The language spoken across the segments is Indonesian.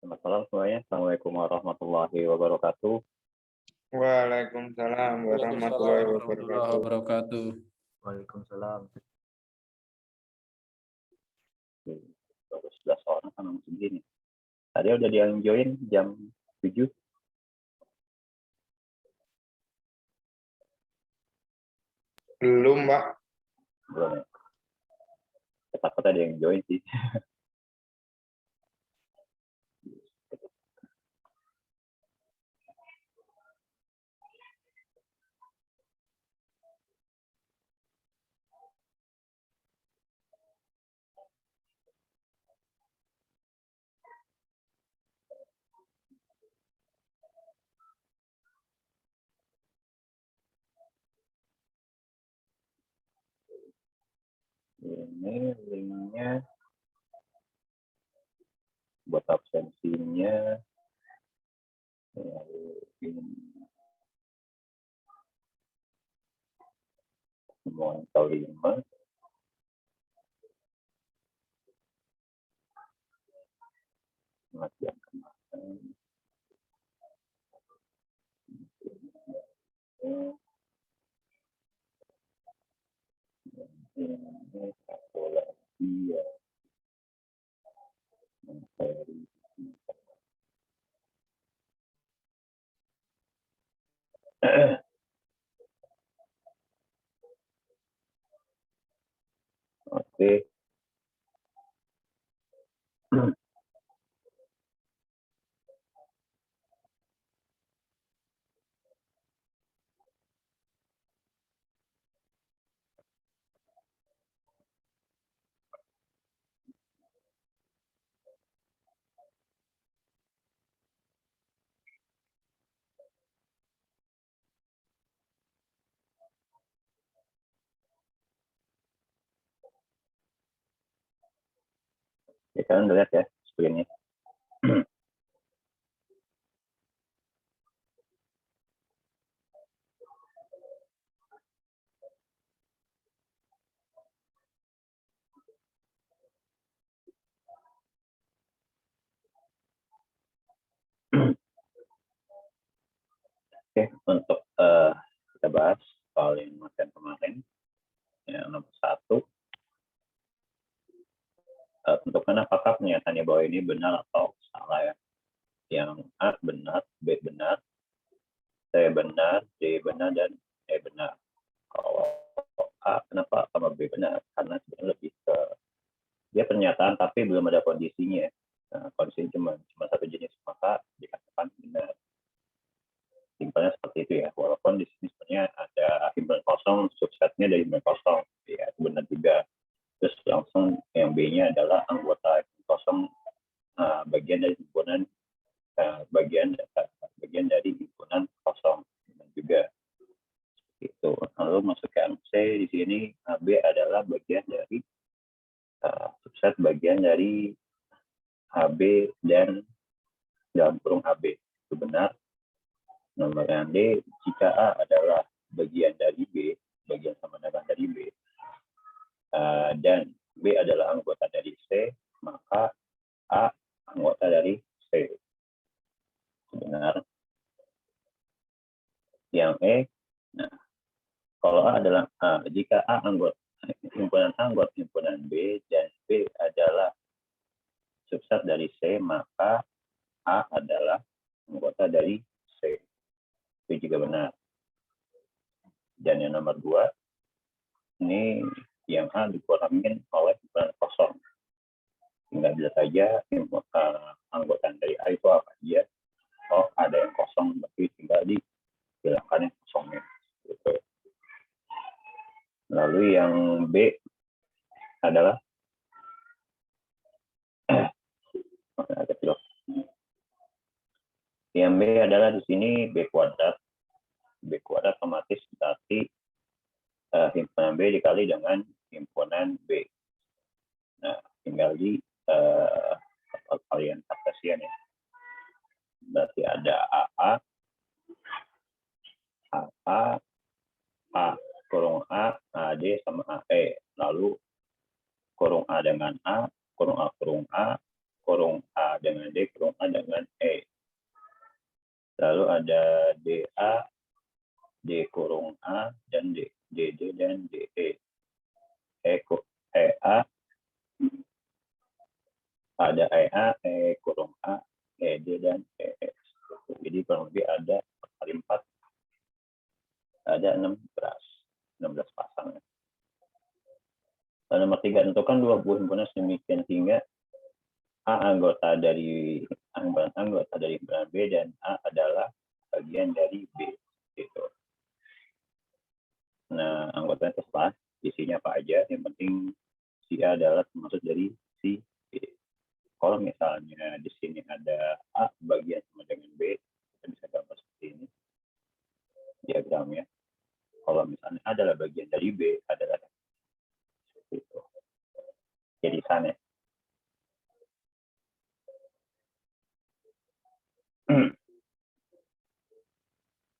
Selamat malam semuanya. Assalamualaikum warahmatullahi wabarakatuh. Waalaikumsalam warahmatullahi wabarakatuh. wabarakatuh. Waalaikumsalam. Baru 11 orang kan langsung begini. Tadi udah yang join jam 7. Belum, Pak. Belum ya? Takut ada yang join sih. Ini linknya buat absensinya. Semua yang kelima. Yang kemarin. Ini satu lagi ya. Oke. Ya, kalian udah lihat ya screen-nya. Oke, untuk kita bahas soal yang materi kemarin. Yang nomor 1, tentukan apakah pernyataannya bahwa ini benar atau salah ya. Yang A benar, B benar, C benar, D benar, dan E benar. Kalau A, kenapa sama B benar? Karena sebenarnya lebih ke dia pernyataan tapi belum ada kondisinya. Nah, kondisinya cuma satu jenis, maka dikatakan benar. Simpelnya seperti itu ya. Walaupun di sini sebenarnya ada himpunan kosong, subsetnya dari himpunan kosong, ya itu benar juga. Terus langsung yang B-nya adalah anggota kosong, bagian dari himpunan bagian dari himpunan kosong dan juga itu. Lalu masukkan C di sini, B adalah bagian dari subset bagian dari HB dan dalam kurung HB itu benar. Nomor yang D, jika A adalah bagian dari B, bagian sama dengan dari B, dan B adalah anggota dari C, maka A anggota dari C. Benar. Yang E, nah, kalau A adalah jika A anggota himpunan B dan B adalah subset dari C, maka A adalah anggota dari C. Itu juga benar. Dan yang nomor 2, ini yang A dikurangin oleh himpunan kosong. Tinggal bisa saja anggota dari A itu apa aja. Oh, ada yang kosong, tapi tinggal dihilangkan yang kosongnya. Gitu. Lalu yang B adalah yang B adalah di sini B kuadrat. B kuadrat otomatis berarti himpunan B dikali dengan himpunan B. Nah, tinggal di kalian Kartesian ya. Berarti ada AA, A kurung A, AD sama AE. Lalu kurung A dengan A, kurung A kurung A, kurung A dengan D, kurung A dengan E. Lalu ada DA, D kurung A, dan DD dan DE. EA, ada EA, E kurung A, ED, dan EX. Jadi kurang lebih ada kali 4, ada 16 pasang. Dan nomor 3, tentukan dua buah himpunan sedemikian sehingga A anggota dari himpunan B dan A adalah bagian dari B. Gitu. Nah, anggotanya terserah isinya apa aja, yang penting si A adalah termasuk dari si B. Kalau misalnya di sini ada A bagian sama dengan B, kita bisa gambar seperti ini diagramnya. Kalau misalnya A adalah bagian dari B, adalah seperti itu. Jadi sana.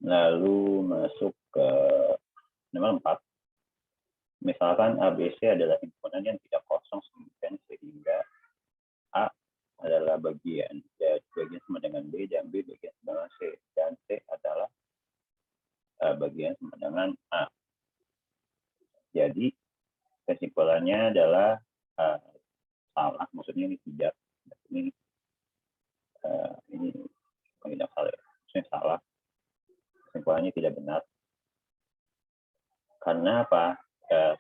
Lalu masuk ke nomor 4. Misalkan ABC adalah himpunan yang tidak kosong sedemikian sehingga A adalah bagian sama dengan B, dan B bagian sama dengan C, dan C adalah bagian sama dengan A. Jadi kesimpulannya adalah salah, maksudnya ini tidak, ini tidak salah, maksudnya salah. Kesimpulannya tidak benar. Karena apa?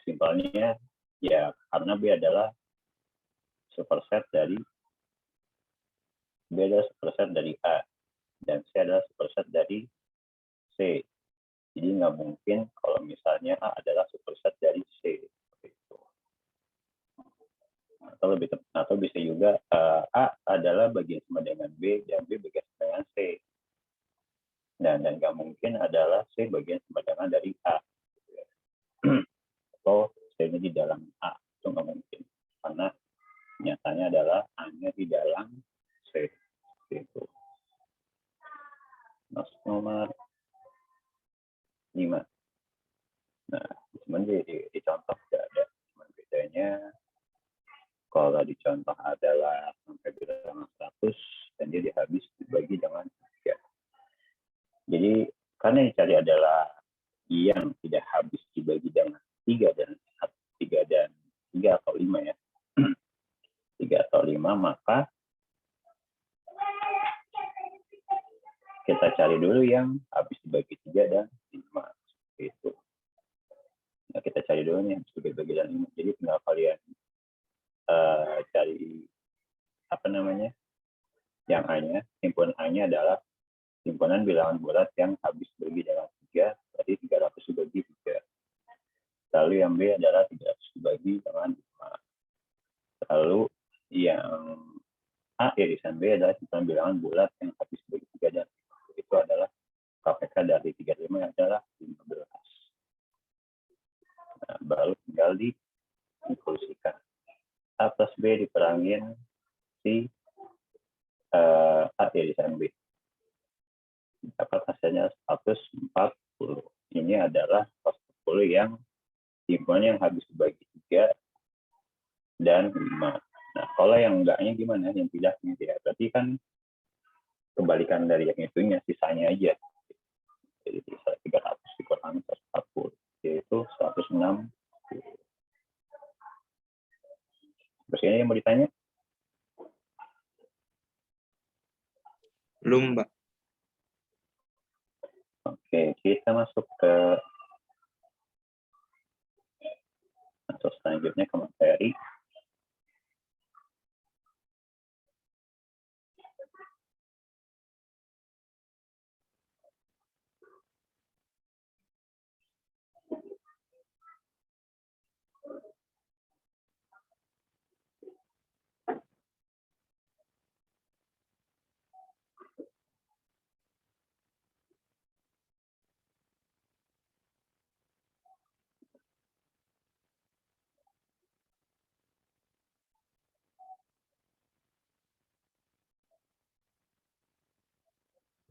Simpelnya ya karena B adalah superset dari A dan C adalah superset dari C. Jadi nggak mungkin kalau misalnya A adalah superset dari C. Atau bisa juga A adalah bagian sama dengan B dan B bagian sama dengan C. Dan nggak mungkin adalah C bagian sama dengan dari A. Atau C-nya di dalam A. Itu nggak mungkin. Karena nyatanya adalah A-nya di dalam C. Itu. Masuk nomor 5. Nah, cuman di contoh tidak ada. Cuman bedanya kalau di contoh adalah sampai bilangan 100 dan dia dihabis dibagi dengan 3. Jadi karena yang dicari adalah yang tidak habis dibagi dengan 3 dan 3 atau 5 ya. 3 atau 5, maka kita cari dulu yang habis dibagi 3 dan 5. Itu. Nah, kita cari dulu yang habis dibagi dan 5. Jadi tinggal kalian cari apa namanya? Yang A-nya, himpunan A-nya adalah himpunan bilangan bulat yang habis dibagi dengan 3, berarti 300 dibagi 3. Lalu yang B adalah 300 dibagi dengan 5. Lalu yang A irisan B adalah himpunan bilangan bulat yang habis dibagi 3 dan 5. Itu adalah KPK dari 35 adalah 15. Nah, baru tinggal dikonklusikan. A plus B diperangin si A irisan B. Dapat hasilnya 140. Ini adalah 140 yang himpunan yang habis dibagi 3 dan 5. Nah, kalau yang enggaknya gimana? Yang tidaknya tidak. Berarti kan kebalikan dari yang itunya, sisanya aja. Jadi 300 dikurangi 140, yaitu 160. Terus ini yang mau ditanya? Belum, Mbak. Oke, kita masuk selanjutnya ke materi.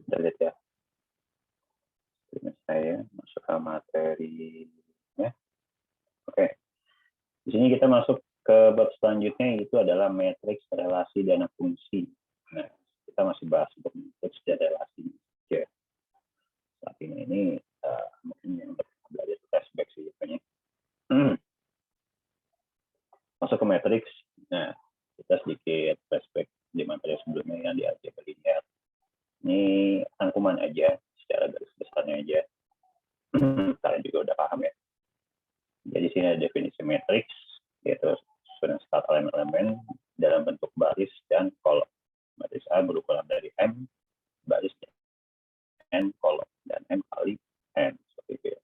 Kita lihat ya. Ini saya masuk ke materinya. Oke. Di sini kita masuk ke bab selanjutnya itu adalah matriks relasi dana fungsi. Nah, kita masih bahas untuk matriks dan relasi. Ya. Saat ini mungkin yang belajar flashback sih biasanya. Masuk ke matriks. Nah, kita sedikit flashback di materi sebelumnya yang diajar linear. Ini rangkuman aja, secara garis besarnya aja. Kalian juga udah paham ya. Jadi sini ada definisi matriks, yaitu susunan skala elemen-elemen dalam bentuk baris dan kolom. Matriks A berukuran dari M, baris N, kolom, dan M kali N. Seperti itu ya.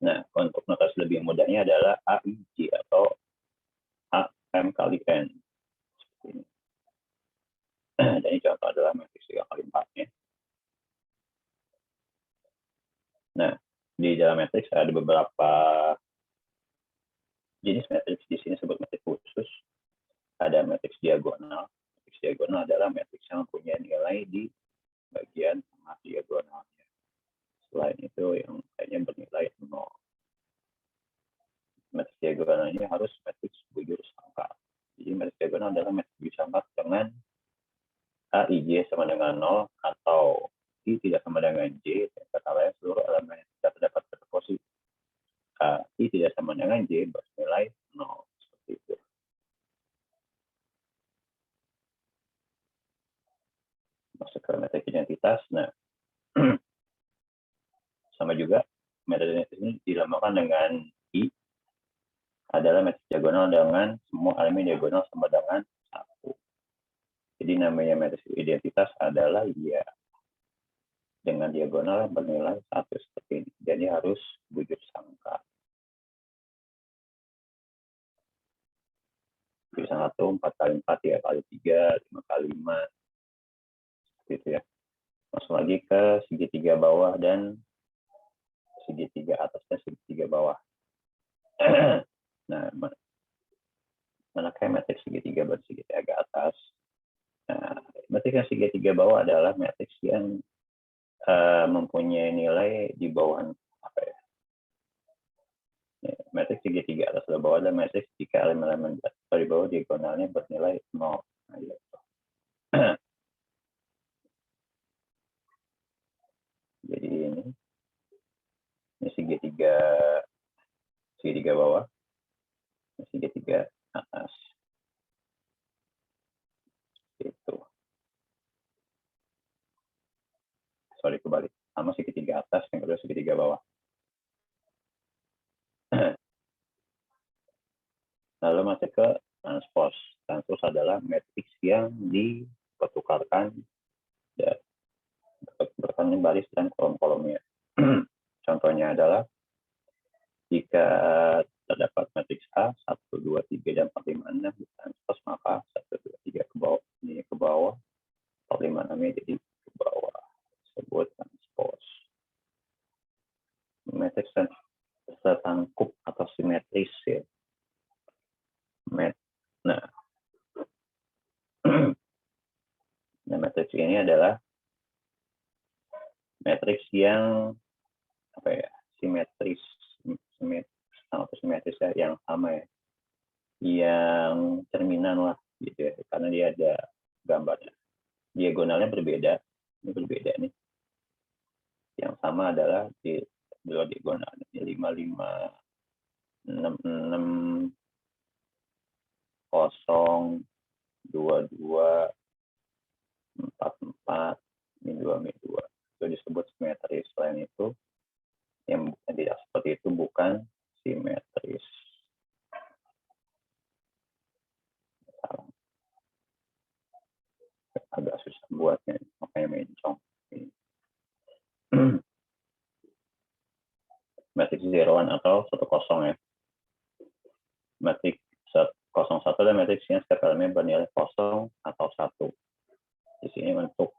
Nah, untuk notasi lebih mudahnya adalah AIJ atau AM kali N. Seperti ini. Dan ini contoh adalah matriks 3 kali 4-nya. Nah, di dalam matriks ada beberapa jenis matriks. Di sini sebut matriks khusus. Ada matriks diagonal. Matriks diagonal adalah matriks yang punya nilai di bagian tengah diagonalnya. Selain itu yang kayaknya bernilai 0. Matriks diagonal ini harus matriks bujur sangka. Jadi matriks diagonal adalah matriks bujur sangka dengan AIJ sama dengan 0 atau I tidak sama dengan J, kata lain seluruh elemen yang terdapat pada posisi I tidak sama dengan J bernilai 0. Seperti itu. Masuk ke matriks identitas. Nah, sama juga matriks identitas ini dilambangkan dengan I adalah matriks diagonal dengan semua elemen diagonal sama dengan 1. Jadi namanya matriks identitas adalah ya dengan diagonal bernilai 1 seperti ini. Jadi harus bujur sangka. Bujur sangka 1, 4 kali 4, 3 kali 3, 5 kali 5. Seperti itu ya. Masuk lagi ke segitiga bawah dan segitiga atas dan segitiga bawah. Nah, manakah matriks segitiga dan segitiga atas? Nah, matriks yang segitiga bawah adalah matriks yang mempunyai nilai di bawah apa ya? Matriks segitiga atas dan bawah adalah matriks jika elemen-elemen dari bawah diagonalnya bernilai 0. Nah, gitu. Jadi ini segitiga bawah, segitiga atas. Itu. Sorry, kebalik. Sama segitiga atas, yang kedua segitiga bawah. Lalu masuk ke transpose. Transpose adalah matriks yang dipertukarkan dan bertanya baris dan kolom-kolomnya. Contohnya adalah jika terdapat matriks A 1, 2, 3 dan 4, 5, 6 di transpose, maka 1, 2, 3 ke bawah, ini ke bawah, 4, 5, 6 jadi ke bawah. Disebut transpose. Matriks setangkup atau simetris ya. Nah, matriks ini adalah matriks yang apa ya, simetris atau simetris ya, yang sama ya, yang cerminan lah gitu ya, karena dia ada gambarnya. Diagonalnya berbeda, ini berbeda nih. Yang sama adalah di dua diagonalnya 5, 5, 6, 6, 0, 2, 2, 4, 4, min 2, min 2. Itu disebut simetris. Selain itu, yang tidak seperti itu bukan simetris. Agak susah buatnya, makanya mencong. Matriks zeroan atau 1,0 ya. Matriks 0,1 adalah matriks yang setiap elemen bernilai 0 atau 1. Di sini untuk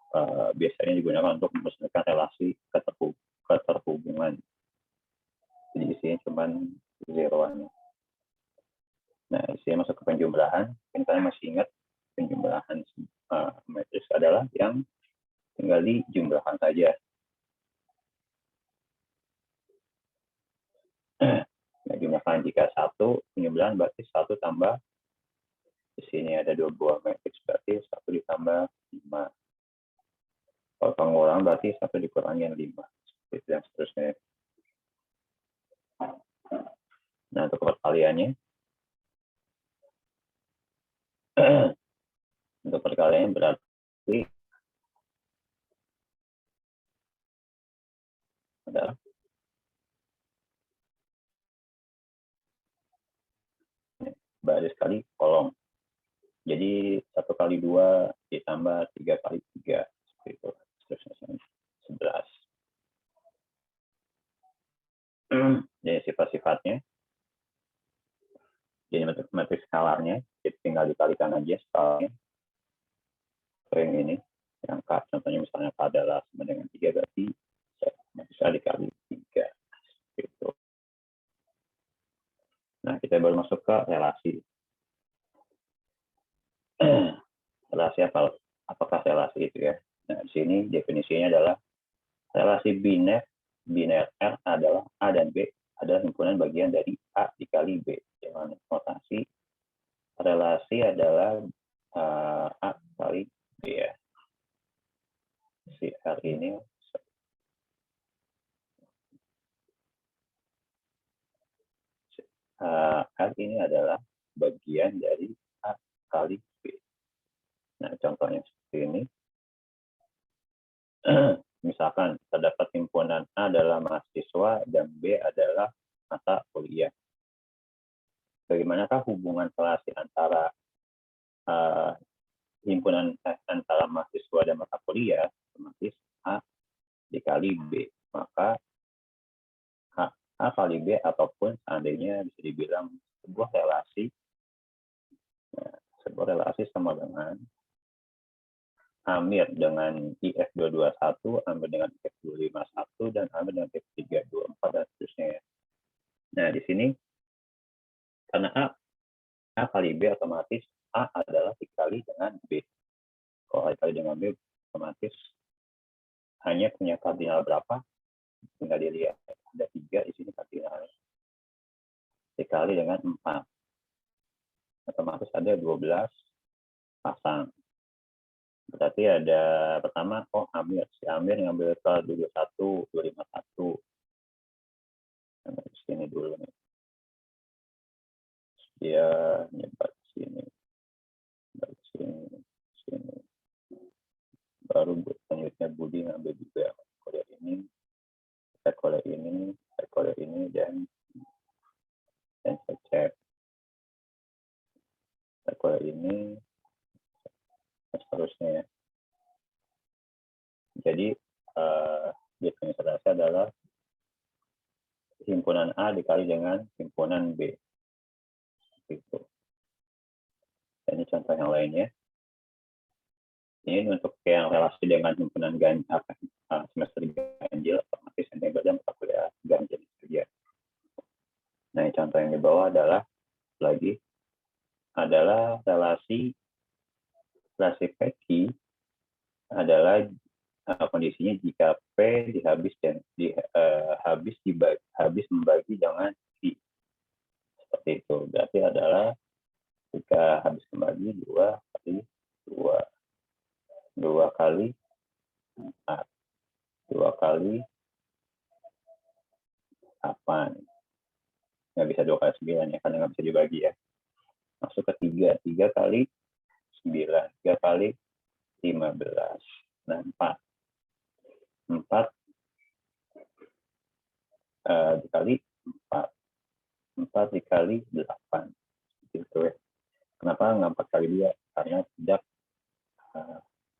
biasanya digunakan untuk meresmikan relasi keterhubungan. Jadi di sini cuma zeroan. Nah, di sini masuk ke penjumlahan. Mungkin kalian masih ingat penjumlahan matriks adalah yang tinggal tambahan saja. Nah, jumlahkan jika 1 penjumlahan berarti 1 tambah di sini ada 2 buah matriks berarti 1 ditambah 5. Kalau pengurangan berarti 1 dikurangi yang 5. Itu yang seterusnya. Nah, untuk perkaliannya untuk perkaliannya berarti adalah baris kali kolom. Jadi 1 kali 2 ditambah 3 kali 3 seperti itu. Seterusnya 11. Jadi sifat-sifatnya. Jadi matematik skalarnya tinggal dikalikan aja skalanya. Yang ini yang K, contohnya misalnya K adalah sama dengan 3 berarti bisa dikali 3 gitu. Nah, kita baru masuk ke relasi. Relasi apa? Apakah relasi itu ya? Nah, di sini definisinya adalah relasi biner. Biner R adalah A dan B adalah himpunan bagian dari A dikali B. Dengan notasi relasi adalah A kali B ya. Si R ini R ini adalah bagian dari A kali B. Nah, contohnya seperti ini. Misalkan terdapat himpunan A adalah mahasiswa dan B adalah mata kuliah. Bagaimanakah hubungan relasi antara himpunan antara mahasiswa dan mata kuliah? Otomatis A dikali B. Maka A kali B ataupun seandainya bisa dibilang sebuah relasi sama dengan Amir dengan IF221, Amir dengan IF251, dan Amir dengan IF324, dan seterusnya. Nah, di sini, karena A kali B otomatis A adalah dikali dengan B. Kalau A dikali dengan B, otomatis hanya punya kardinal berapa? Tinggal dilihat. Ada 3 di sini kardinalnya. Dikali dengan 4. Otomatis ada 12 pasang. Berarti ada pertama, Amir. Si Amir ngambil ke 221, 251. Nah, di sini dulu nih. Dia nyebar ke sini. Sini. Baru selanjutnya Budi ngambil juga kode ini, kode ini, dan saya cek kode ini, dan seterusnya ya. Jadi definisi relasi adalah himpunan A dikali dengan himpunan B. Gitu. Ini contoh yang lainnya. Ini untuk yang relasi dengan himpunan ganjil, semester ganjil, otomatis yang beda mata kuliah ganjil kerja. Nah, contoh yang di bawah adalah relasi PQ adalah kondisinya jika P habis membagi dengan Q. Seperti itu. Berarti adalah jika habis membagi 2 kali 2. 2 kali 4. 2 kali 8. Nggak bisa 2 kali 9 ya, karena nggak bisa dibagi ya. Masuk ke 3. 3 kali 9. 3 kali 15. Nah, 4. 4 dikali 4. 4 dikali 8. Gitu ya. Kenapa nggak 4 kali 2? Karena tidak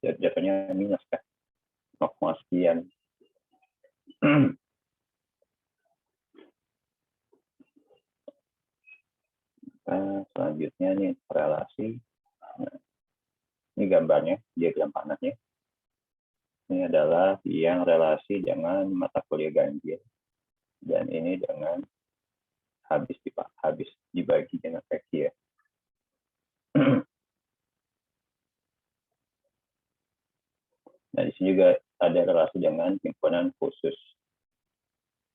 jatuhnya minus kan. 0, sekian. Selanjutnya nih relasi. Nah, ini gambarnya, diagram panahnya. Ini adalah yang relasi dengan mata kuliah ganjil. Dan ini dengan habis dibagi dengan PQ ya. Nah, di sini juga ada relasi dengan himpunan khusus,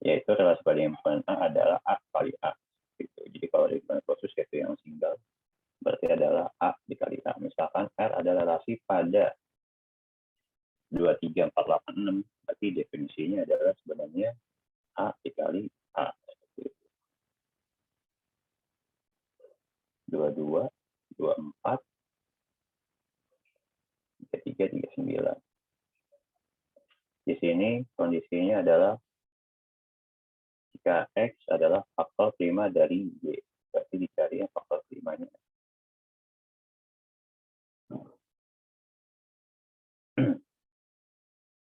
yaitu relasi pada himpunan A adalah A kali A. Gitu. Jadi kalau himpunan khusus yaitu yang single, berarti adalah A dikali A. Misalkan R adalah relasi pada 2, 3, 4, 8, 6, berarti definisinya adalah sebenarnya A dikali A. 22, 24, 33, 39. Di sini kondisinya adalah jika X adalah faktor prima dari Y, berarti dicari yang faktor primanya.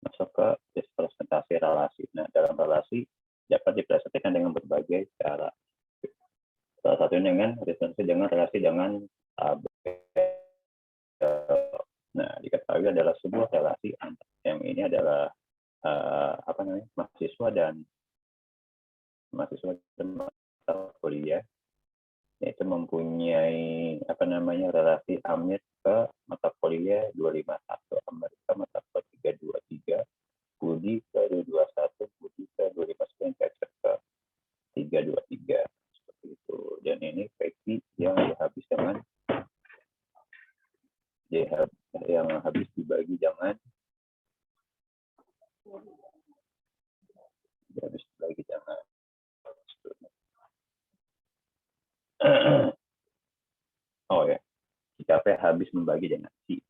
Masuk ke presentasi relasi. Nah, dalam relasi dapat dipresentasikan dengan berbagai cara. Salah satunya dengan relasi dengan AB. Nah, diketahui adalah sebuah relasi yang ini adalah mahasiswa dan mata kuliah, yaitu mempunyai relasi Amir ke mata kuliah 251, Amir ke mata kuliah 323, Budi ke 221, Budi ke 259, Cecep ke 323, seperti itu. Dan ini Peggy yang habis dibagi jangan oh ya, jika P habis membagi dengan si.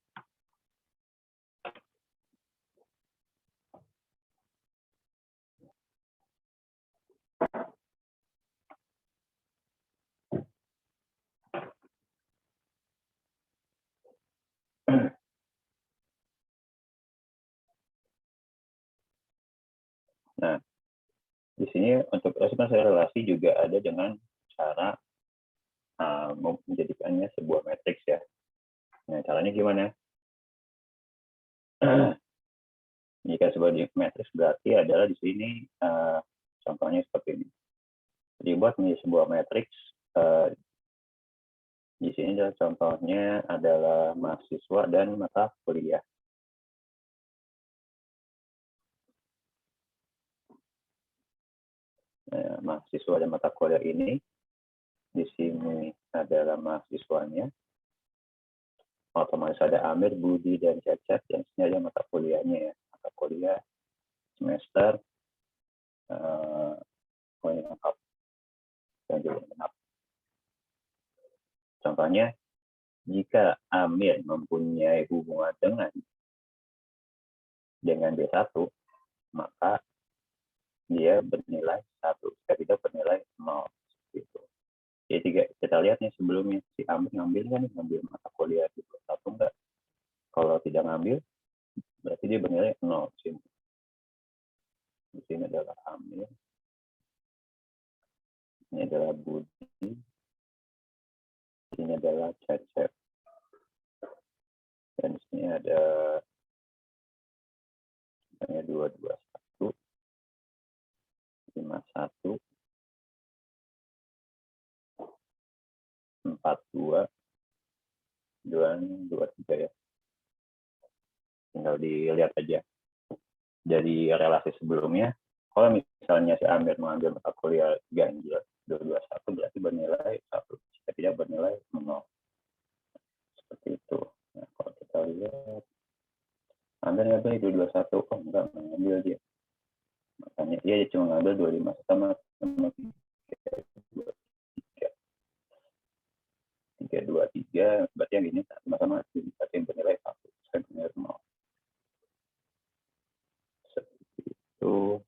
Nah, di sini untuk relasi juga ada dengan cara menjadikannya sebuah matriks ya. Nah, caranya gimana? Jika sebuah matriks berarti adalah di sini contohnya seperti ini. Dibuat menjadi sebuah matriks. Di sini adalah contohnya adalah mahasiswa dan mata kuliah. Nah, mahasiswa dan mata kuliah ini di sini adalah mahasiswanya. Otomatis ada Amir, Budi, dan Cecep, dan sini ada mata kuliahnya ya. Mata kuliah semester lengkap dan juga genap. Contohnya, jika Amir mempunyai hubungan dengan B1, maka dia bernilai 1, jika tidak bernilai 0. Gitu. Jadi kita lihat nih sebelumnya, si Amir ngambil mata kuliah di B1 enggak? Kalau tidak ngambil, berarti dia bernilai 0. Di sini adalah Amir. Ini adalah Budi. Ini adalah Cecep. Dan di sini ada 221, 51, 42, dan 23 ya. Tinggal dilihat aja. Dari relasi sebelumnya, kalau misalnya si Amir mengambil mata kuliah ganjil 221 berarti bernilai 1, jika tidak bernilai 0. Seperti itu. Nah, kalau kita lihat Amir ngambil 221, oh enggak mengambil dia. Makanya dia cuma ngambil 25 sama 323, berarti yang ini sama-sama berarti bernilai 1, saya bernilai 0. Seperti itu.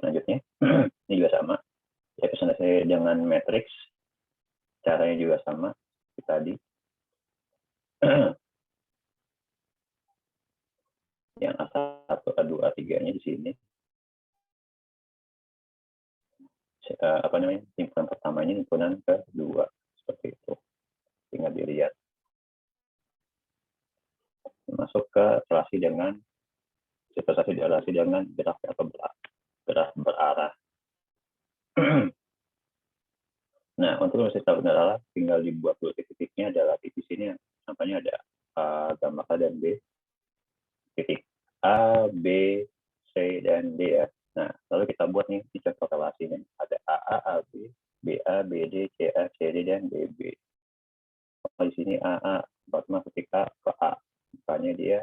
Selanjutnya, ini juga sama. Ya, presentasi dengan matriks, caranya juga sama seperti tadi. Yang A1, A2, A3-nya di sini. Himpunan pertamanya himpunan kedua. Seperti itu. Tinggal dilihat. Masuk ke relasi dengan graf atau graf berarah. adalah tinggal dibuat dulu titik-titiknya adalah di sini yang namanya ada gambar A dan B, titik A, B, C, dan D ya. Nah, lalu kita buat nih di contoh relasinya. Ada AA, AB, BA, BD, CA, CD, dan DB. Di sini AA, berarti ketik A ke A. Makanya dia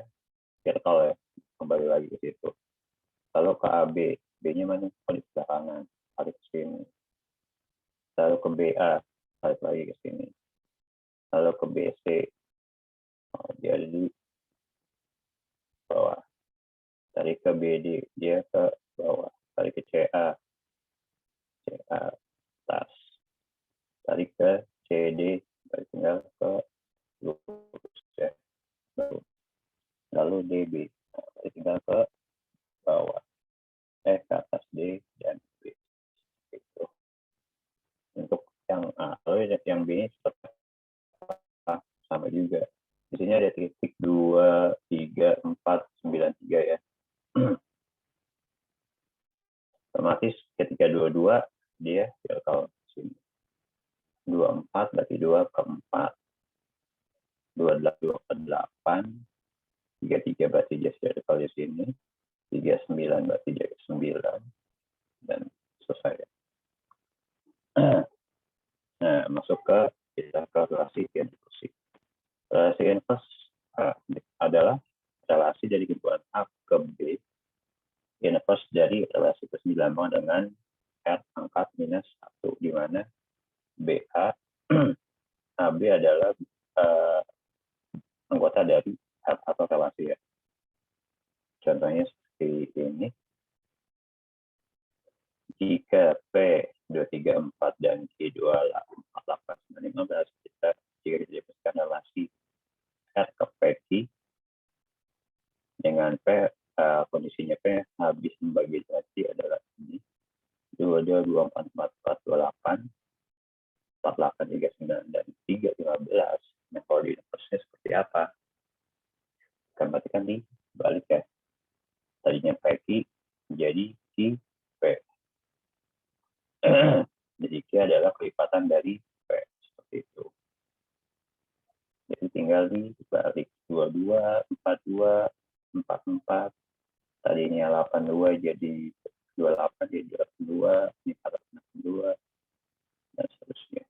vertikal ya, kembali lagi ke situ. Lalu ke AB, B-nya mana? Oh, di sebelah kanan, tarik ke sini. Lalu ke BA, tarik lagi ke sini. Lalu ke BC, dia ada di bawah. Tarik ke BD, dia ke bawah. Tarik ke CA, CA atas. Tarik ke CD, tarik tinggal ke lurus ya. Lalu DB, tarik tinggal ke bawah. Ke atas D dan B. Itu. Untuk yang A, lalu yang B ini sama juga. Di sini ada titik 2, 3, 4, 9, 3 ya. Otomatis ketika 22 dia vertikal sini. 24 berarti 2 ke 4. 28 ke 8. 33 berarti dia vertikal di sini. 39 berarti dia ke 9. Dan selesai. Nah, masuk ke kita ke relasi inversi. Relasi inverse adalah relasi dari hubungan A ke B inverse dari relasi ke-9 dengan R pangkat minus 1, di mana BA AB adalah anggota dari R atau relasi ya. Contohnya seperti ini. Jika P 234 dan Q 248 15, jika didapatkan relasi R ke PQ dengan P, kondisinya P habis membagi relasi adalah ini 22 24 44 28 48 39 dan 3 15. Nah, kalau di inverse seperti apa? Kan berarti kan dibalik ya. Tadinya PQ jadi QP. Jadi Q adalah kelipatan dari P, seperti itu. Jadi tinggal dibalik 22 42 44. Tadinya 82 jadi 28 jadi 82, ini 42 dan seterusnya.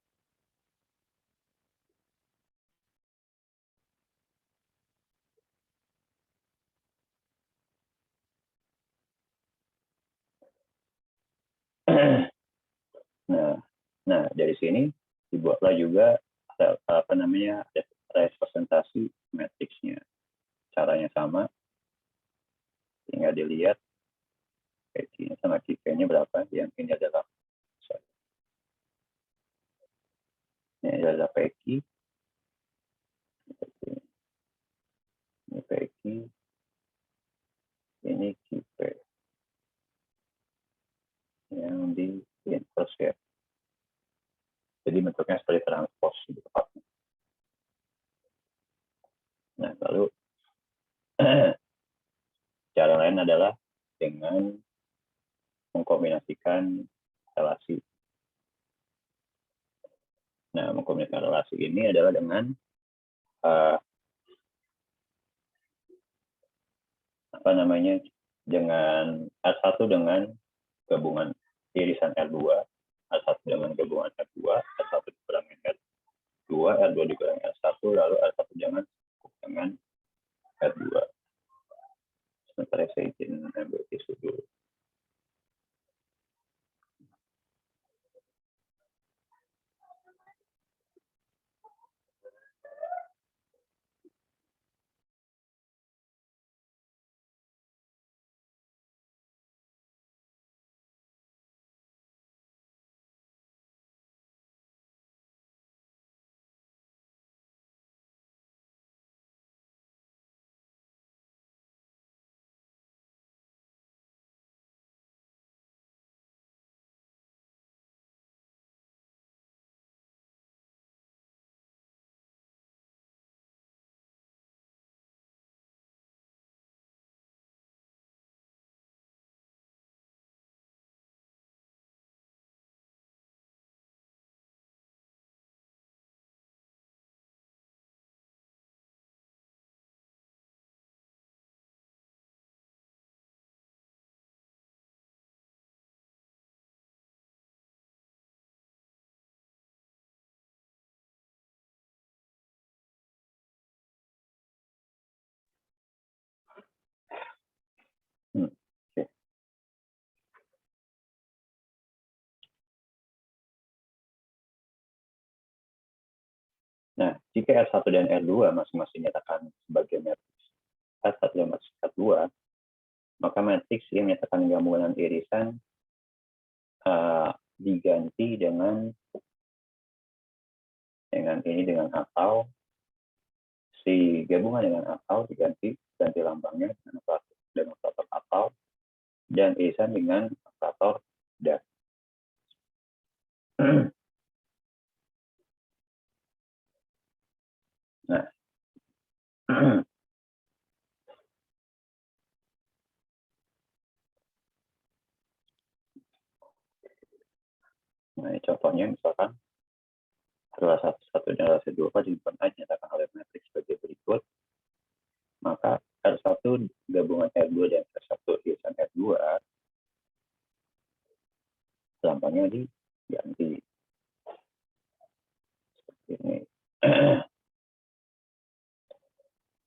Nah, dari sini dibuatlah juga ada ada representasi matriksnya. Caranya sama, tinggal dilihat PQ sama QP-nya berapa. Yang ini adalah PQ, ini PQ, ini QP yang di inverse ya. Jadi bentuknya seperti transpose di tepatnya. Nah, lalu cara lain adalah dengan mengkombinasikan relasi. Nah, mengkombinasikan relasi ini adalah dengan dengan R1 dengan gabungan irisan R2, R1 dengan gabungan R2, R1 dikurangi R2, R2 dikurangi R1, lalu R1 dengan R2. Sementara saya izin ambil tisu dulu. Nah, jika R1 dan R2 masing-masing dinyatakan sebagai matriks R1 dan matriks R2, maka matriks yang menyatakan gabungan irisan diganti dengan atau si gabungan dengan atau ganti lambangnya dengan operator atau dan irisan dengan operator dan. Nah, ini contohnya misalkan R1 dan R2 dinyatakan oleh matriks sebagai berikut, maka R1 gabungan R2 dan R1 irisan R2 lambangnya diganti seperti ini.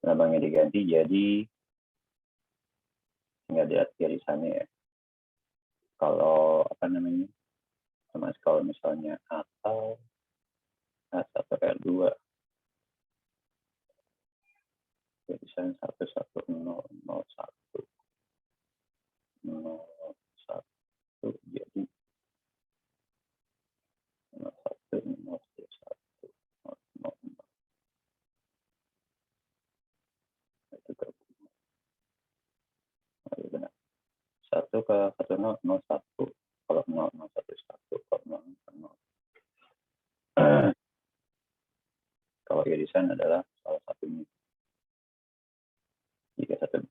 Lambangnya diganti jadi nggak ada irisannya ya. Kalau kalau misalnya atau R1 R2 irisan 11001 jadi 1 ke 1001 kalau 0011 kalau 00. Kalau irisan adalah salah satunya. Jika 1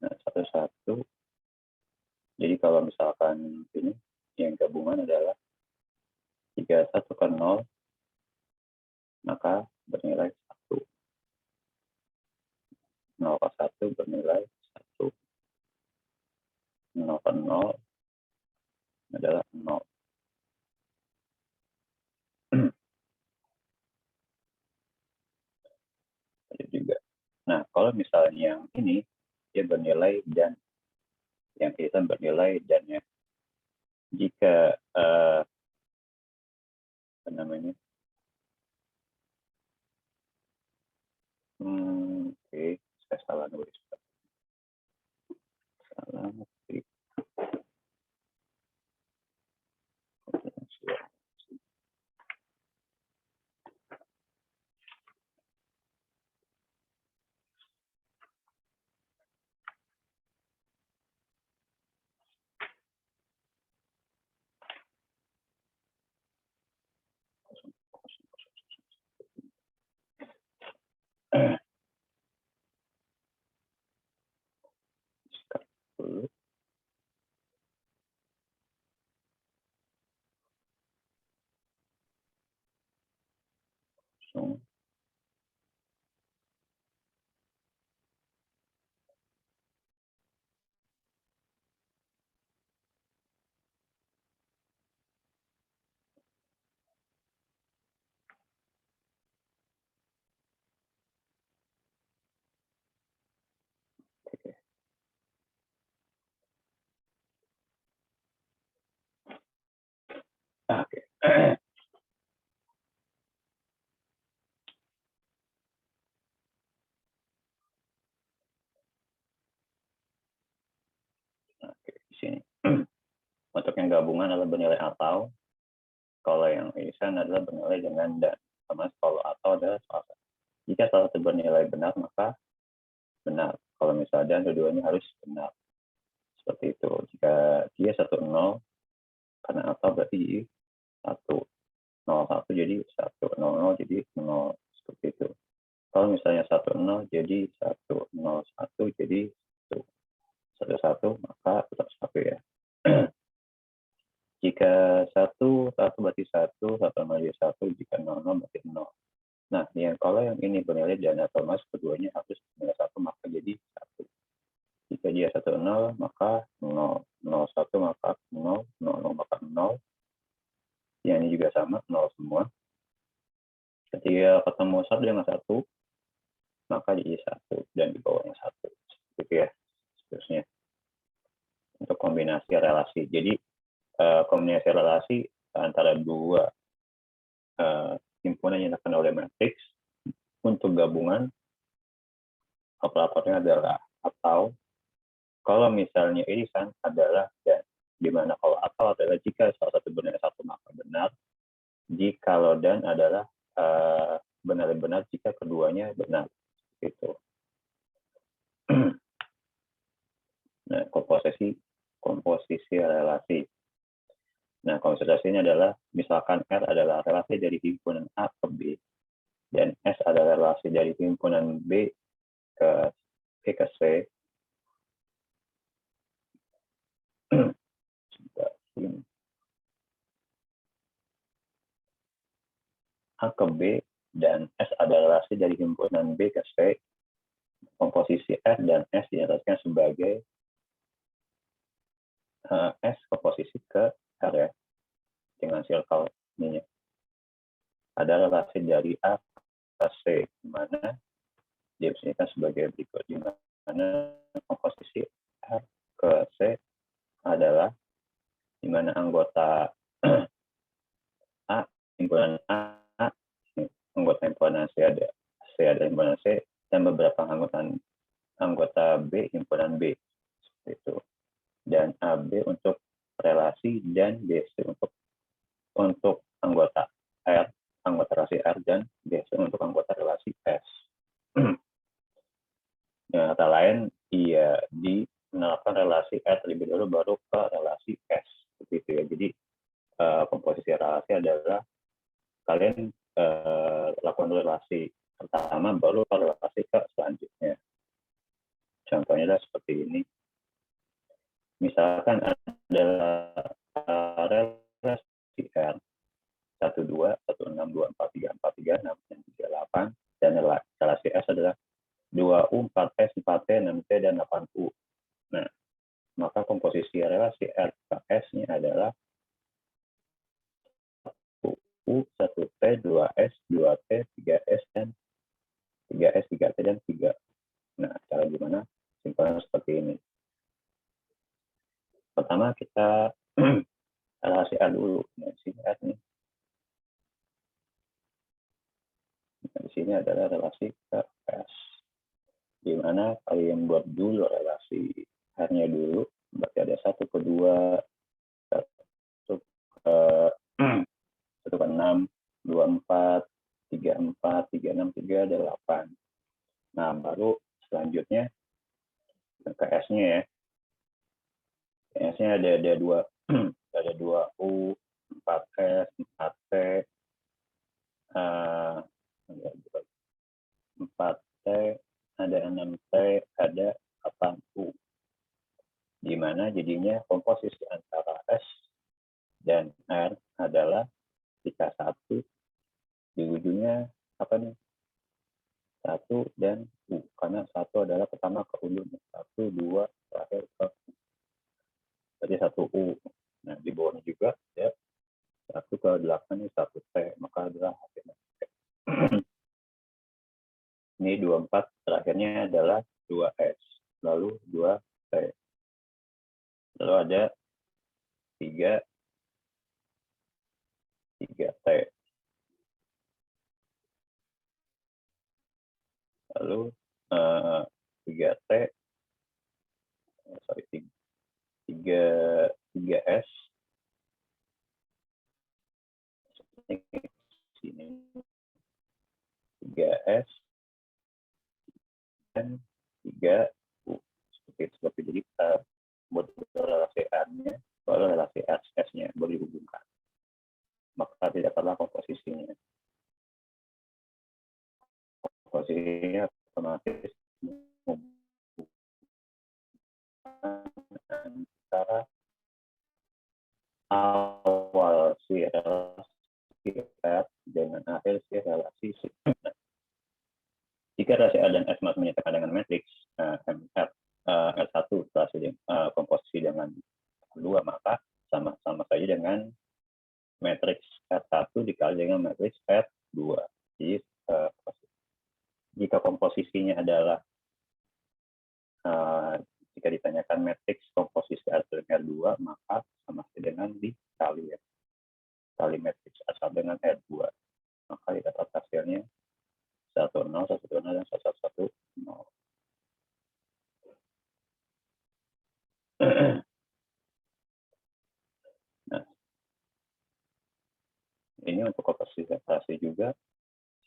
jadi kalau misalkan ini yang gabungan adalah jika 1 ke 0 maka bernilai 1. 0 ke 1 bernilai 1. 0 ke 0 adalah 0. Ada juga. Nah, kalau misalnya yang ini dia bernilai dan yang kita bernilai dannya. Jika oke, saya salah nulis. Salah nulis. Oke. Oke, di sini. Untuk yang gabungan adalah bernilai atau, kalau yang irisan adalah bernilai dengan dan. Sama kalau atau adalah salah satu. Jika salah satu bernilai benar, maka benar. Kalau misalnya dan keduanya harus benar. Seperti itu. Jika dia 10, karena atau berarti 1. 01 jadi 1. 00 jadi 0. Seperti itu. Kalau misalnya 10 jadi 101 jadi 11 maka tetap 1 ya. Jika 1 berarti 1, 1 jadi 1, jika 00 berarti 0. Nah, kalau yang ini bernilai dan atau mas keduanya harus bernilai 1 maka jadi 1. Jika dia 10 maka 0, 01 maka 0, 00 maka 0. Yang ini juga sama 0 semua. Ketika ketemu 1 dengan 1 maka jadi 1 dan di bawahnya 1. Gitu ya. Seterusnya. Untuk kombinasi relasi. Jadi kombinasi relasi antara dua himpunan yang dinyatakan oleh matriks untuk gabungan operatornya adalah atau, kalau misalnya irisan adalah dan, di mana kalau atau adalah jika salah satu benar satu maka benar, jikalau dan adalah benar-benar jika keduanya benar. Itu. Nah, komposisi relasi. Nah, konsentrasinya adalah misalkan R adalah relasi dari himpunan A ke B dan S adalah relasi dari himpunan B ke C. A ke B dan S adalah relasi dari himpunan B ke C. Komposisi R dan S dinyatakan sebagai S komposisi ke R ya, dengan circle ini. Ada relasi dari A ke C, di mana didefinisikan sebagai berikut, di mana komposisi R ke C adalah di mana anggota A, himpunan A, anggota himpunan C ada himpunan C, dan beberapa anggota B, himpunan B. Seperti itu. Dan AB untuk relasi dan BC untuk anggota R, anggota relasi R, dan BC untuk anggota relasi S. Dengan kata lain, ia menerapkan relasi R terlebih dahulu baru ke relasi S. Seperti itu ya. Jadi komposisi relasi adalah kalian lakukan relasi pertama baru ke relasi ke selanjutnya. Contohnya adalah seperti ini. Misalkan adalah relasi R 12, 16, 24, 34, 36, dan 38, dan relasi S adalah 2U, 4S, 4T, 6T, dan 8U. Nah, maka komposisi relasi R ke S-nya adalah 1U, 1T, 2S, 2T, 3S, dan 3S, 3T, dan 3. Nah, cara gimana? Simpelnya seperti ini. Pertama kita relasi R dulu. Nah, di sini R nih. Nah, di sini adalah relasi ke S. Di mana kalian buat dulu relasi R-nya dulu. Berarti ada 1 ke 2, 1 ke 6, 2, 4, 3, 4, 3, 6, 3, ada 8. Nah, baru selanjutnya ke S-nya ya. S-nya ada 2 ada 2U, 4S, 4T, 4T, ada 6T, ada 8U. Di mana jadinya komposisi antara S dan R adalah jika 1 di ujungnya apa nih? 1 dan U, karena 1 adalah pertama ke ujungnya. 1, 2, terakhir ke U. Jadi 1U. Nah, di bawahnya juga ya 1 ke 8 ini 1T, maka adalah hasilnya T. Ini 24, terakhirnya adalah 2S, lalu 2T. Lalu ada 3T. Lalu 3T, 3S, sini 3S, dan 3U. Seperti jadi buat relasi R-nya, baru relasi S-nya baru dihubungkan. Maka tidak dapatlah komposisinya. Komposisinya otomatis antara awal si relasi R dengan akhir si relasi C. Jika relasi R dan S masih menyatakan dengan matriks R1 relasi komposisi dengan kedua, maka sama saja dengan matriks R1 dikali dengan matriks R2. Jadi jika komposisinya adalah jika ditanyakan matriks komposisi R1 dan R2, maka sama saja dengan dikali ya. Kali matriks R1 dengan R2. Maka didapat hasilnya 10, ini untuk komposisi relasi juga,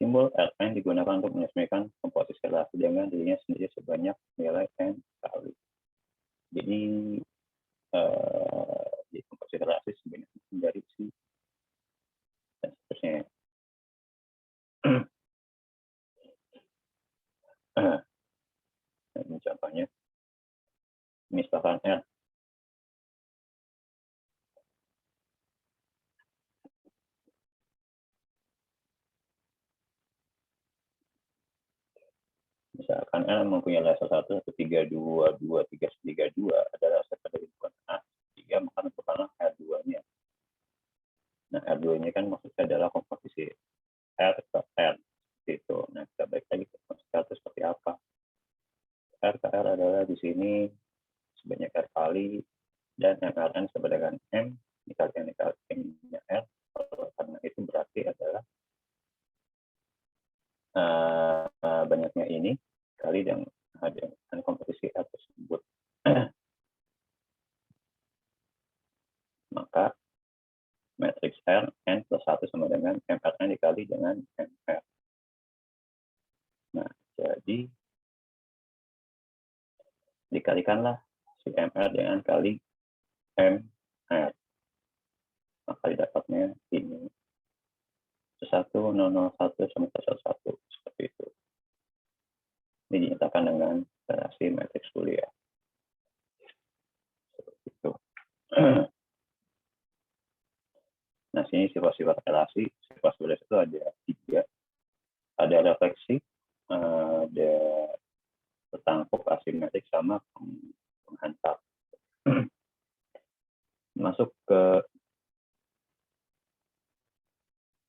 simbol Rn digunakan untuk menyesuaikan komposisi relasi dengan dirinya sendiri sebanyak nilai n kali. Jadi di komposisi relasi sebanyak dari si dan seterusnya. Ini contohnya, misalkan R. Misalkan R mempunyai level 1, 1, 3, 2, 2, 3, 3, 2 adalah level dari himpunan A. 3 maka tentukanlah R2-nya. Nah, R2 ini kan maksudnya adalah komposisi R ke R. Gitu. Nah, kita balik lagi ke komposisi R itu seperti apa. R ke R adalah di sini sebanyak R kali, dan MRN sama dengan M dikali N dikali M-nya R. Karena itu berarti adalah banyaknya ini kali dengan komposisi R tersebut. Maka matriks R N plus 1 sama dengan MRN dikali dengan MR. Nah, jadi dikalikanlah si MR dengan kali MR. Maka didapatnya ini 1001 sama 101 seperti itu. Ini dinyatakan dengan relasi matriks kuliah. Seperti itu. Nah, sini sifat-sifat relasi. Sifat relasi itu ada 3. Ada refleksi, ada tertangkup, asimetrik, sama penghantar. Masuk ke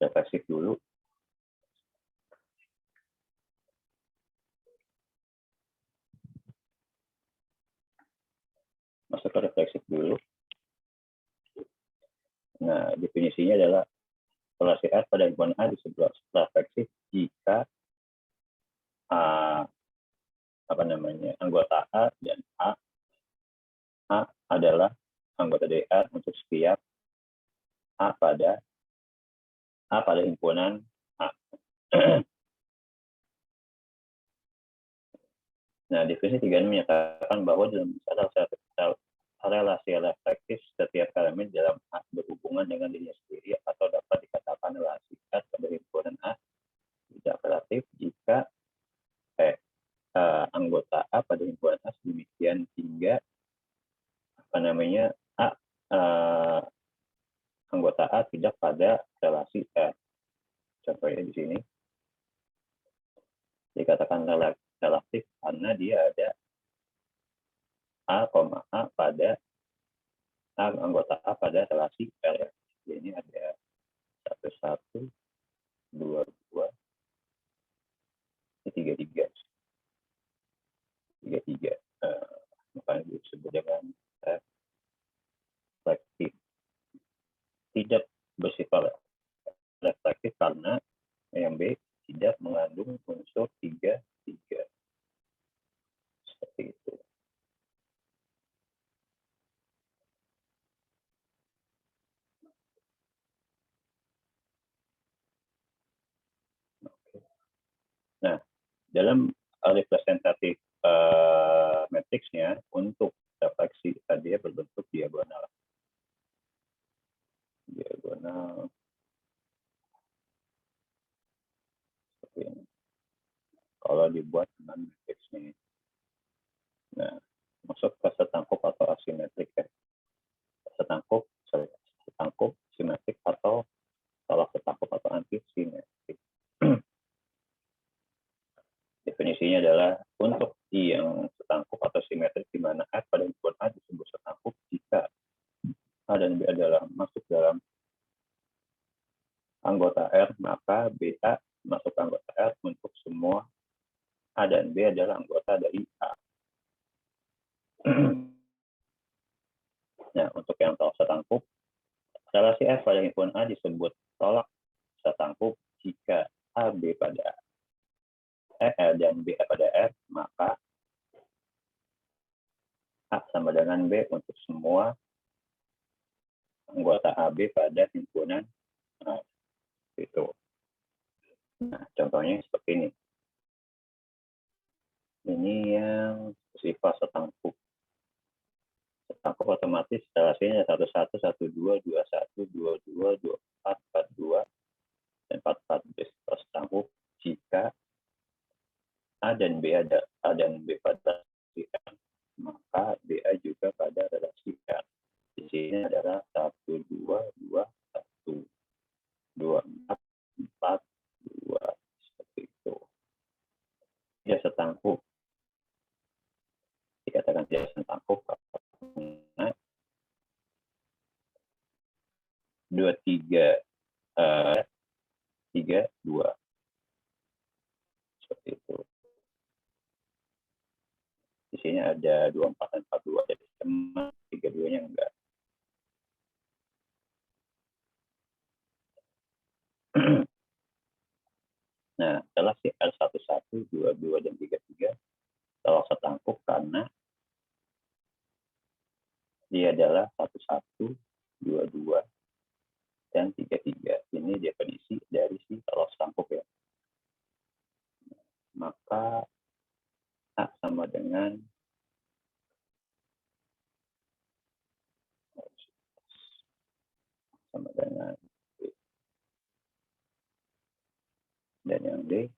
refleksif dulu. Nah, definisinya adalah relasi R pada himpunan A disebut refleksif jika anggota A dan A adalah anggota dari R untuk setiap A pada himpunan A. Nah, definisi 3 ini menyatakan bahwa dalam relasi reflektif setiap elemen dalam A berhubungan dengan dirinya sendiri atau dapat dikatakan relasi R pada himpunan A tidak relatif jika anggota A pada himpunan A demikian hingga anggota A tidak pada relasi R. Contohnya di sini dikatakan relatif karena dia ada A, pada anggota A pada relasi R. Jadi ini ada 11, 22, 33. Makanya disebut dengan reflektif. Tidak bersifat reflektif karena yang B tidak mengandung unsur 3. Seperti itu. Nah, dalam representatif matriksnya untuk refleksi dia berbentuk diagonal. Seperti ini. Kalau dibuat dengan matriksnya. Nah, masuk ke setangkup atau asimetrik ya. Setangkup, simetrik atau salah setangkup atau anti simetrik. Definisinya adalah untuk yang setangkup atau simetrik di mana R pada himpunan A disebut setangkup jika A dan B adalah masuk dalam anggota R, maka beta masuk anggota R untuk semua A dan B adalah anggota dari A. Nah, untuk yang tolak setangkup, relasi R pada himpunan A disebut tolak setangkup jika A B pada R dan B pada R, maka A sama dengan B untuk semua anggota AB pada himpunan A. Itu. Nah, contohnya seperti ini. Ini yang sifat setangkup. Setangkup otomatis relasinya 11, 12, 21, 22, 24, 42, dan 44. Setangkup jika A dan B ada A dan B pada relasi M, maka BA juga pada relasi M. Di sini adalah 1, 2, 2, 1, 2, 4, 4, 2, seperti itu. Dia setangkup. Dikatakan dia setangkup karena 2, 3, 3, 2. Seperti itu. Di sini ada 24 dan 42, jadi sama 32-nya enggak. Nah, setelah si L11, 22, dan 33 telah setangkup karena dia adalah 11, 22, dan 33. Ini definisi dari si telah setangkup ya. Maka A sama dengan B. Dan yang D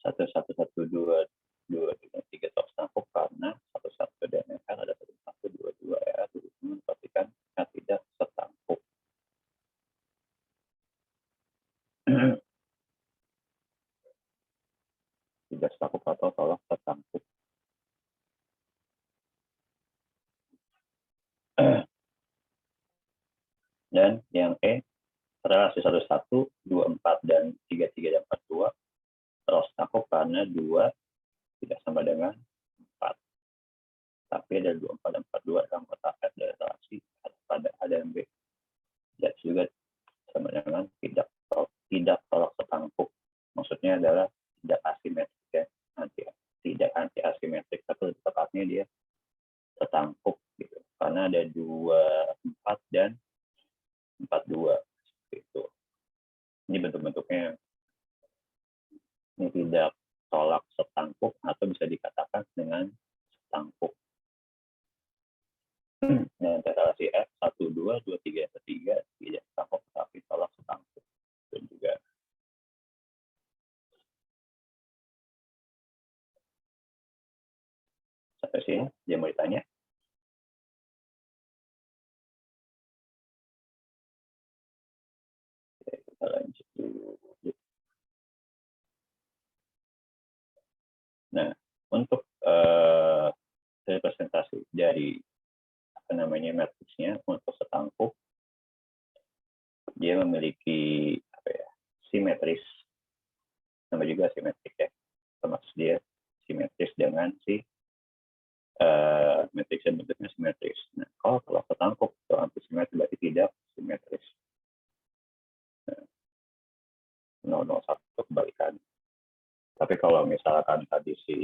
1, 1, 1, 2, 2, 3 telah setangkup karena 1, 1 dan R ada 1, 1, 2, 2 R memperhatikan A tidak setangkup. Tidak setangkup atau tolak setangkup. Dan yang E, relasi 1, 1, 2, 4, dan 3, 3, dan 4, 2 telah setangkup karena 2 tidak sama dengan 4. Tapi ada 2, 4, dan 4, 2 dalam kota F dari relasi pada A dan B. Dan juga sama dengan tidak tolak setangkup. Maksudnya adalah tidak asimetrik ya. Tidak anti asimetrik, tapi tepatnya dia setangkup gitu. Karena ada 2, 4, dan 4, 2 itu. Ini bentuk-bentuknya. Ini tidak tolak setangkup atau bisa dikatakan dengan setangkup. Dan relasi F 1, 2, 2, 3, 3 tidak setangkup tapi tolak setangkup. Dan juga sampai sini dia mau ditanya. Oke, kita lanjut dulu. Nah, untuk representasi dari matriksnya untuk setangkup, dia memiliki simetris, nama juga simetrik ya, termasuk dia simetris dengan si matriksnya bentuknya simetris. Nah, kalau setangkup atau anti simetris berarti tidak simetris. 001 kebalikan. Tapi kalau misalkan tadi si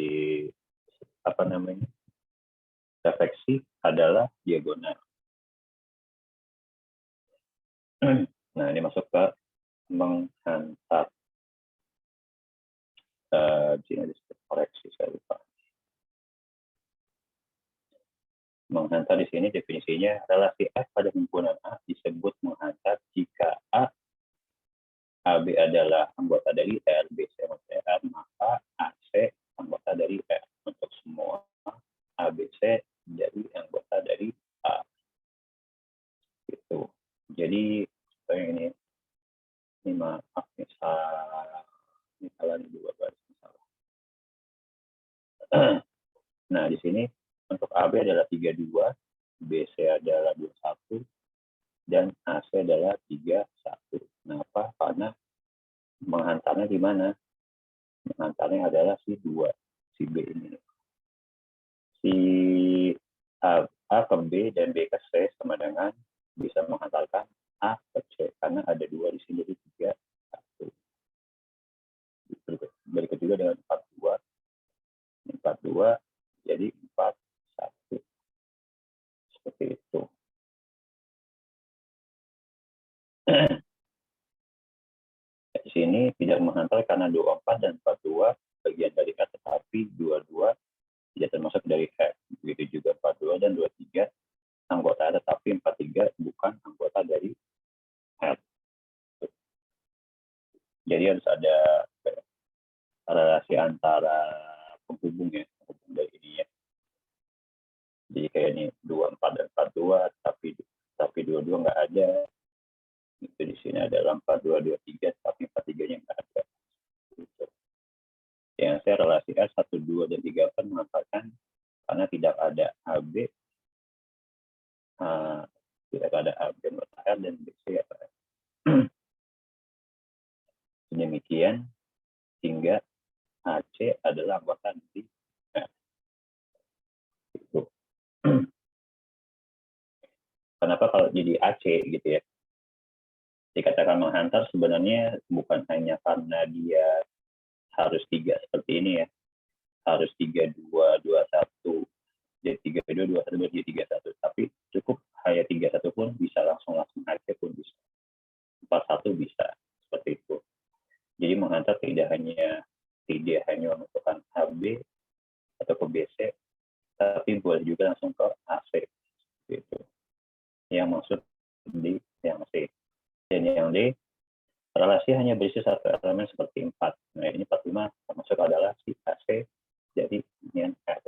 refleksi adalah diagonal. Nah, ini masuk ke menghantar. Ini disebut koreksi, saya lupa. Menghantar di sini definisinya relasi F pada himpunan A disebut menghantar jika AB adalah anggota dari R, BC anggota R, maka AC anggota dari R. Untuk semua ABC dari anggota dari A. Gitu. Jadi ini maaf misalnya dua baris misalnya. Nah, di sini untuk AB adalah 32, BC adalah 21, dan AC adalah 31. Kenapa? Karena menghantarnya di mana? Menghantarnya adalah si 2, si B ini. Si A ke B dan B ke C sama dengan bisa menghantarkan A ke C, karena ada 2 di sini, jadi 3, 1. Berikut juga dengan 42. 42 jadi 41. Seperti itu. Di sini tidak menghantar karena 24 dan 42 bagian dari R, tetapi 22 tidak termasuk dari R. Begitu juga 42 dan 23 anggota R, tetapi 43 bukan anggota dari R. Jadi harus ada relasi antara penghubung ya, penghubung dari ini ya. Jadi kayak ini 24 dan 42, tapi 22 nggak ada. Itu di sini adalah 42, 23, tapi 43-nya nggak ada. Gitu. Yang saya relasi R 1, 2, dan 3 mengatakan karena tidak ada AB, tidak ada AB anggota R dan BC atau R. Demikian hingga AC adalah anggota dari R. Itu. Kenapa kalau jadi AC gitu ya? Dikatakan menghantar sebenarnya bukan hanya karena dia harus 3 seperti ini ya. Harus 3, 2, 2, 1. Jadi 3, 2, 2, 1, jadi 3, 1. Tapi cukup hanya 3, 1 pun bisa langsung AC pun bisa. 4, 1 bisa. Seperti itu. Jadi menghantar tidak hanya menentukan AB atau ke BC, tapi boleh juga langsung ke AC. Gitu. Yang maksud di yang C. Dan yang D, relasi hanya berisi satu elemen seperti 4. Nah, ini 45 termasuk adalah si AC, jadi ini R.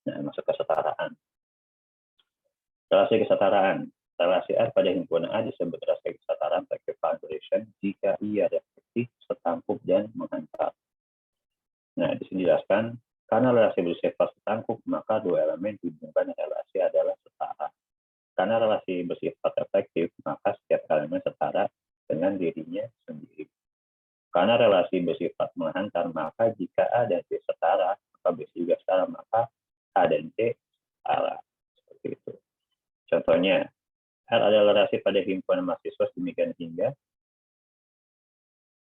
Nah, masuk kesetaraan. Relasi kesetaraan. Relasi R pada himpunan A disebut relasi kesetaraan equivalent relation jika ia reflektif, setangkup, dan menghantar. Nah, di sini dijelaskan, karena relasi bersifat setangkup, maka dua elemen dihubungkan relasi adalah setara. Karena relasi bersifat efektif, maka setiap elemen setara dengan dirinya sendiri. Karena relasi bersifat menghantar, maka jika A dan B setara, maka B juga setara, maka A dan C setara. Seperti itu. Contohnya, R adalah relasi pada himpunan mahasiswa demikian hingga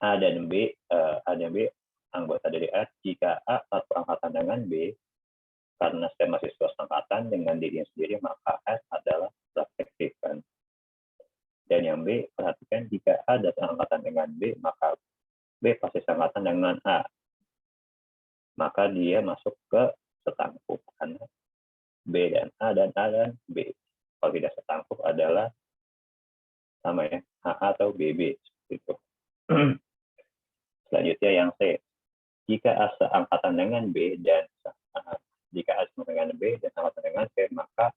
A dan B anggota dari R jika A satu angkatan dengan B, karena setiap mahasiswa angkatan dengan dirinya sendiri, maka S adalah reflektif kan. Dan yang B, perhatikan jika A datang angkatan dengan B, maka B pasti angkatan dengan A. Maka dia masuk ke setangkup karena B dan A dan B. Kalau tidak setangkup adalah sama ya, AA atau BB. Gitu. Selanjutnya yang C. Jika A seangkatan dengan B dan jika A seangkatan dengan B dan seangkatan dengan C, maka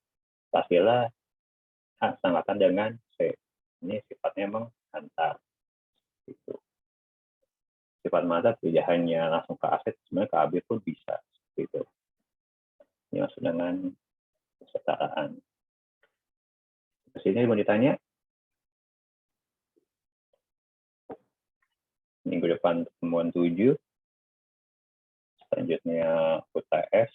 pastilah A seangkatan dengan C. Ini sifatnya menghantar. Gitu. Sifat menghantar tidak hanya langsung ke AC, sebenarnya ke AB pun bisa. Gitu. Ini maksud dengan kesetaraan. Di sini mau ditanya, minggu depan pertemuan 7, selanjutnya UTS.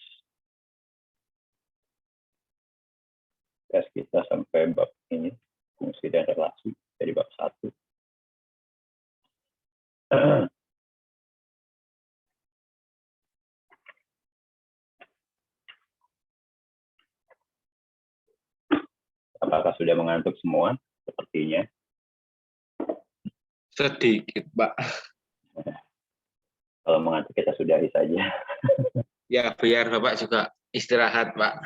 Tes kita sampai bab ini, fungsi dan relasi, dari bab 1. Apakah sudah mengantuk semua? Sepertinya. Sedikit, Pak. Kalau mengantuk kita sudahi saja. Ya, biar Bapak juga istirahat, Pak.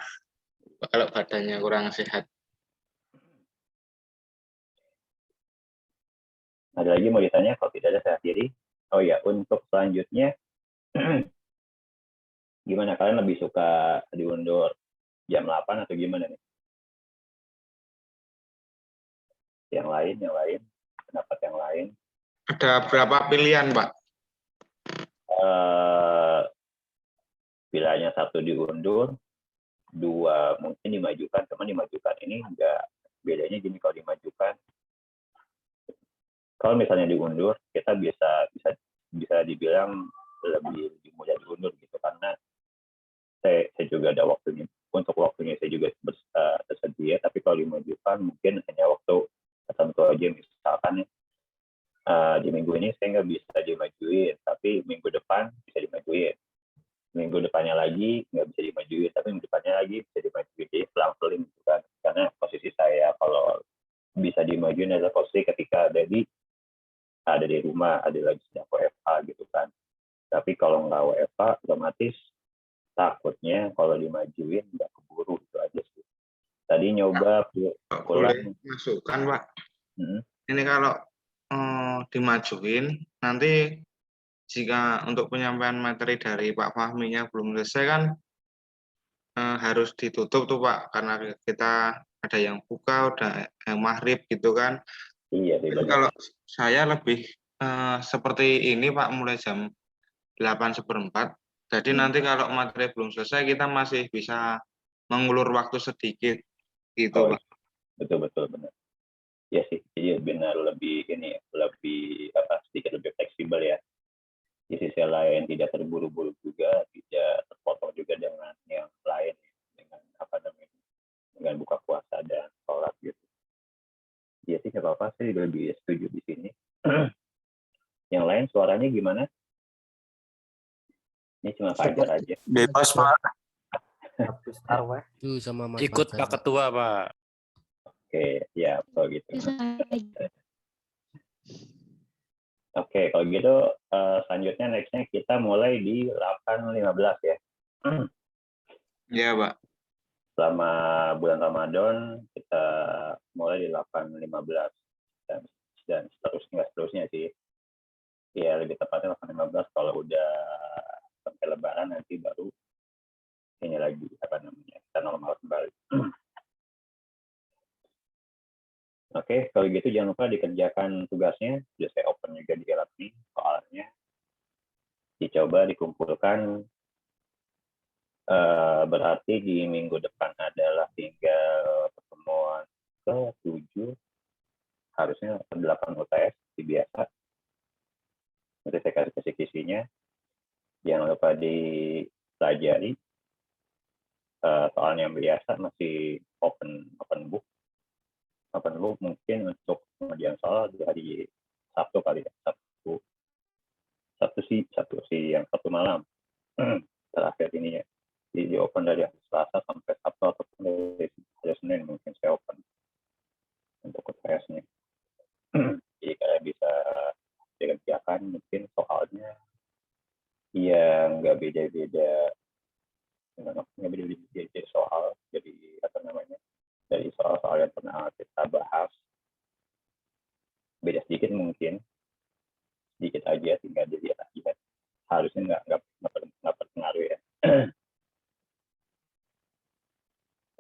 Kalau badannya kurang sehat. Ada lagi mau ditanya? Kalau tidak ada saya akhiri. Oh ya, untuk selanjutnya, gimana? Kalian lebih suka diundur jam 8 atau gimana nih? Yang lain, pendapat yang lain. Ada berapa pilihan, Pak? Pilihannya 1 diundur, 2 mungkin dimajukan. Teman dimajukan ini enggak, bedanya gini, kalau dimajukan, kalau misalnya diundur, kita bisa dibilang lebih mudah diundur gitu, karena saya juga ada waktunya. Untuk waktunya saya juga tersedia, tapi kalau dimajukan mungkin hanya waktu tertentu aja. Misalkan di minggu ini saya nggak bisa dimajuin, tapi minggu depan bisa dimajuin. Minggu depannya lagi nggak bisa dimajuin, tapi minggu depannya lagi bisa dimajuin. Jadi selang-seling gitu kan, karena posisi saya dimajuin adalah posisi ketika ada di rumah, ada lagi sedang WFH gitu kan. Tapi kalau nggak WFH, otomatis takutnya kalau dimajuin nggak keburu, itu aja sih. Tadi nyoba Boleh pulang. masukkan Pak. Hmm, Ini kalau dimajuin, nanti jika untuk penyampaian materi dari Pak Fahminya belum selesai kan harus ditutup tuh Pak, karena kita ada yang buka, udah yang maghrib gitu kan. iya, Tapi benar. kalau saya lebih seperti ini Pak, mulai jam 8:15. Jadi nanti kalau materi belum selesai, kita masih bisa mengulur waktu sedikit gitu Oh, Pak. betul benar. Ya sih, jadi benar lebih ini, lebih sedikit lebih fleksibel ya. Di sisi lain tidak terburu-buru juga, tidak terpotong juga dengan yang lain, dengan dengan buka puasa dan sholat gitu. Iya sih, nggak apa-apa, saya lebih setuju di sini. Yang lain suaranya gimana? Ini cuma Fajar aja. Bebas, Pak. Tuh sama Mas Ikut Fajar. Pak Ketua, Pak. Oke, ya kalau gitu. Bisa Oke, kalau gitu selanjutnya nextnya kita mulai di 8.15 ya. Iya Pak. Selama bulan Ramadan kita mulai di 8.15 dan seterusnya sih. Ya lebih tepatnya 8.15, kalau udah sampai Lebaran nanti baru ini lagi kita normal kembali. Oke, kalau gitu jangan lupa dikerjakan tugasnya. Sudah saya open juga di alat ini soalnya. Dicoba dikumpulkan. Berarti di minggu depan adalah tinggal pertemuan ke-7. Harusnya 8 UTS seperti biasa. Nanti saya kasih kisi-kisinya. Jangan lupa dipelajari. Soalnya yang biasa masih open book. Open book mungkin untuk pengerjaan soal di hari Sabtu kali ya. Sabtu Sabtu malam. Terakhir ini ya. Di open dari hari Selasa sampai Sabtu ataupun dari hari Senin mungkin saya open untuk UTS-nya. Jadi kalian bisa dikerjakan mungkin soalnya yang nggak beda-beda soal, jadi dari soal-soal yang pernah kita bahas beda sedikit, mungkin sedikit aja, tinggal dilihat aja. Harusnya nggak berpengaruh ya.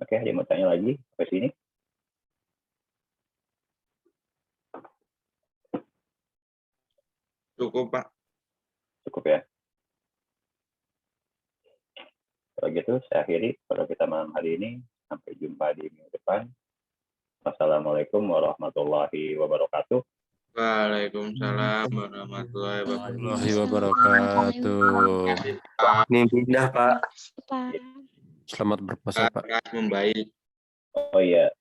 Oke, ada yang mau tanya lagi ke sini? Cukup Pak. Cukup ya. Kalau gitu saya akhiri kalau kita malam hari ini. Sampai jumpa di minggu depan. Wassalamualaikum warahmatullahi wabarakatuh. Waalaikumsalam warahmatullahi wabarakatuh. Ini pindah, Pak. Selamat berpuasa, Pak. Membaik. Oh iya,